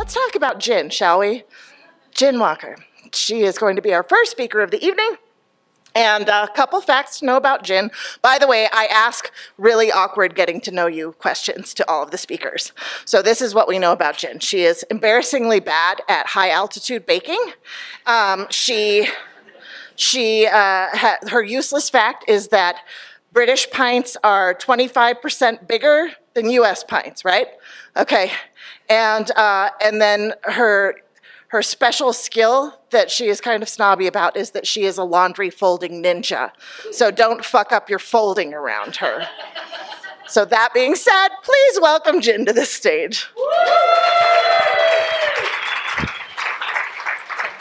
let's talk about Gin, shall we? Gin Walker. She is going to be our first speaker of the evening. And a couple facts to know about Gin. By the way, I ask really awkward getting to know you questions to all of the speakers. So this is what we know about Gin. She is embarrassingly bad at high altitude baking. Her useless fact is that British pints are 25% bigger than US pints, right? Okay, and then her special skill that she is kind of snobby about is that she is a laundry folding ninja. So don't fuck up your folding around her. So that being said, please welcome Gin to the stage.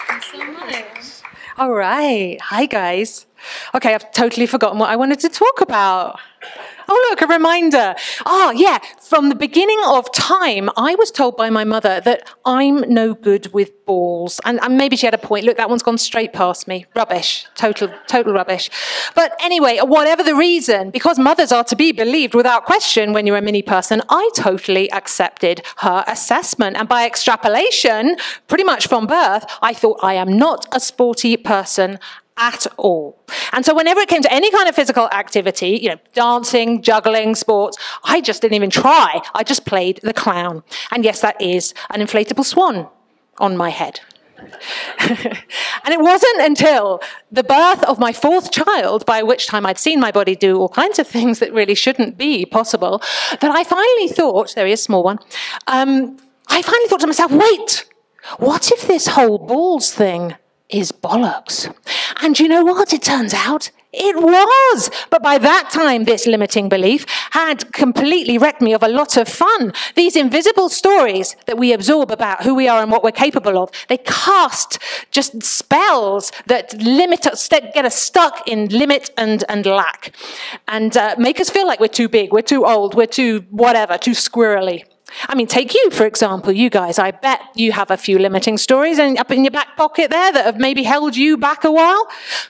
Thank you so much. All right, hi guys. Okay, I've totally forgotten what I wanted to talk about. Oh, look, a reminder. Oh, yeah, from the beginning of time, I was told by my mother that I'm no good with balls. And maybe she had a point. Look, that one's gone straight past me. Rubbish. Total rubbish. But anyway, whatever the reason, because mothers are to be believed without question when you're a mini person, I totally accepted her assessment. And by extrapolation, pretty much from birth, I thought I am not a sporty person at all. And so whenever it came to any kind of physical activity, you know, dancing, juggling, sports, I just didn't even try. I just played the clown. And yes, that is an inflatable swan on my head. And it wasn't until the birth of my fourth child, by which time I'd seen my body do all kinds of things that really shouldn't be possible, that I finally thought, there he is, small one, I finally thought to myself, wait, what if this whole balls thing is bollocks? And you know what? It turns out it was. But by that time, this limiting belief had completely wrecked me of a lot of fun. These invisible stories that we absorb about who we are and what we're capable of, they cast just spells that limit us, get us stuck in limit and lack, and make us feel like we're too big, we're too old, we're too whatever, too squirrely. I mean, take you, for example, you guys. I bet you have a few limiting stories up in your back pocket there that have maybe held you back a while.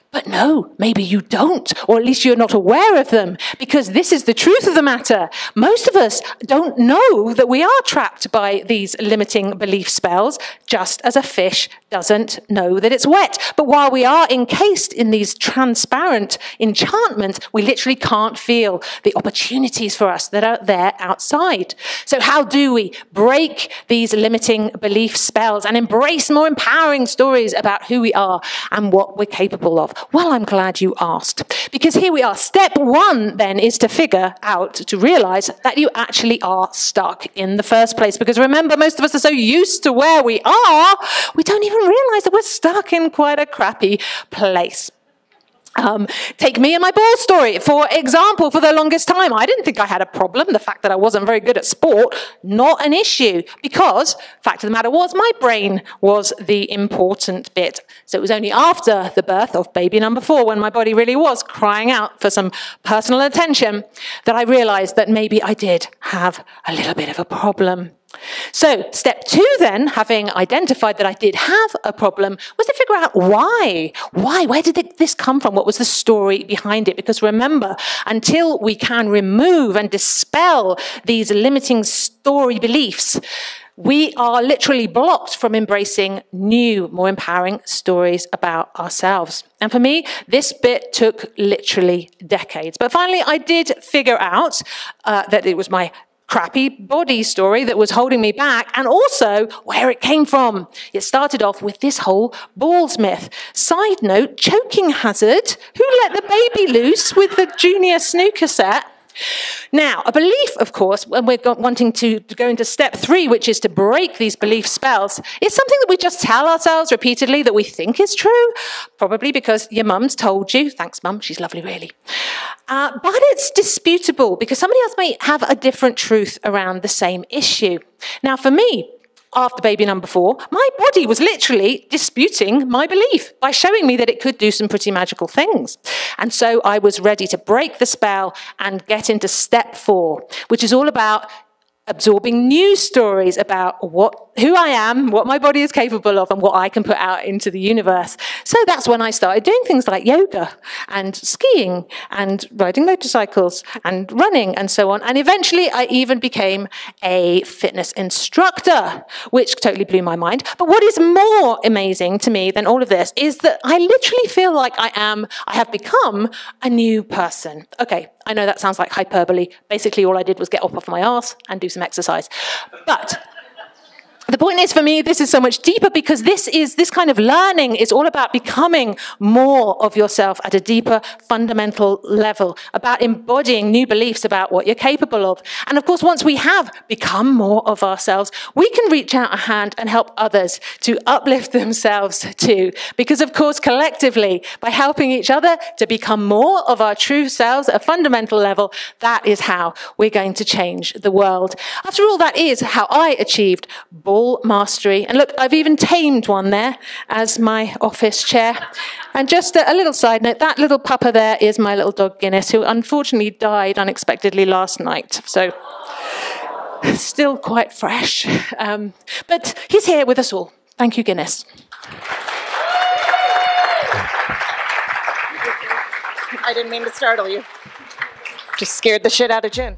But no, maybe you don't, or at least you're not aware of them, because this is the truth of the matter. Most of us don't know that we are trapped by these limiting belief spells, just as a fish doesn't know that it's wet. But while we are encased in these transparent enchantments, we literally can't feel the opportunities for us that are there outside. So how do we break these limiting belief spells and embrace more empowering stories about who we are and what we're capable of? Well, I'm glad you asked, because here we are. Step one, then, is to figure out, to realize that you actually are stuck in the first place. Because remember, most of us are so used to where we are, we don't even realize that we're stuck in quite a crappy place. Take me and my ball story. For example, for the longest time, I didn't think I had a problem. The fact that I wasn't very good at sport, not an issue, because fact of the matter was my brain was the important bit. So it was only after the birth of baby number 4, when my body really was crying out for some personal attention, that I realized that maybe I did have a little bit of a problem. So step 2 then, having identified that I did have a problem, was to figure out why. Where did this come from? What was the story behind it? Because remember, until we can remove and dispel these limiting story beliefs, we are literally blocked from embracing new, more empowering stories about ourselves. And for me, this bit took literally decades. But finally, I did figure out that it was my crappy body story that was holding me back, and also where it came from. It started off with this whole balls myth. Side note, choking hazard. Who let the baby loose with the junior snooker set? Now, a belief, of course, when we're wanting to go into step 3, which is to break these belief spells, is something that we just tell ourselves repeatedly that we think is true, probably because your mum's told you. Thanks, mum, she's lovely, really. But it's disputable because somebody else may have a different truth around the same issue. Now, for me, after baby number 4, my body was literally disputing my belief by showing me that it could do some pretty magical things. And so I was ready to break the spell and get into step 4, which is all about absorbing new stories about what who I am, what my body is capable of, and what I can put out into the universe. So that's when I started doing things like yoga and skiing and riding motorcycles and running and so on. And eventually I even became a fitness instructor, which totally blew my mind. But what is more amazing to me than all of this is that I literally feel like I have become a new person. Okay, I know that sounds like hyperbole. Basically, all I did was get up off my arse and do some exercise. But the point is, for me, this is so much deeper because this kind of learning is all about becoming more of yourself at a deeper, fundamental level, about embodying new beliefs about what you're capable of. And of course, once we have become more of ourselves, we can reach out a hand and help others to uplift themselves too. Because of course, collectively, by helping each other to become more of our true selves at a fundamental level, that is how we're going to change the world. After all, that is how I achieved ball mastery. And look, I've even tamed one there as my office chair. And just a little side note, that little pupper there is my little dog Guinness, who unfortunately died unexpectedly last night. So still quite fresh. But he's here with us all. Thank you, Guinness. I didn't mean to startle you. Just scared the shit out of Jen.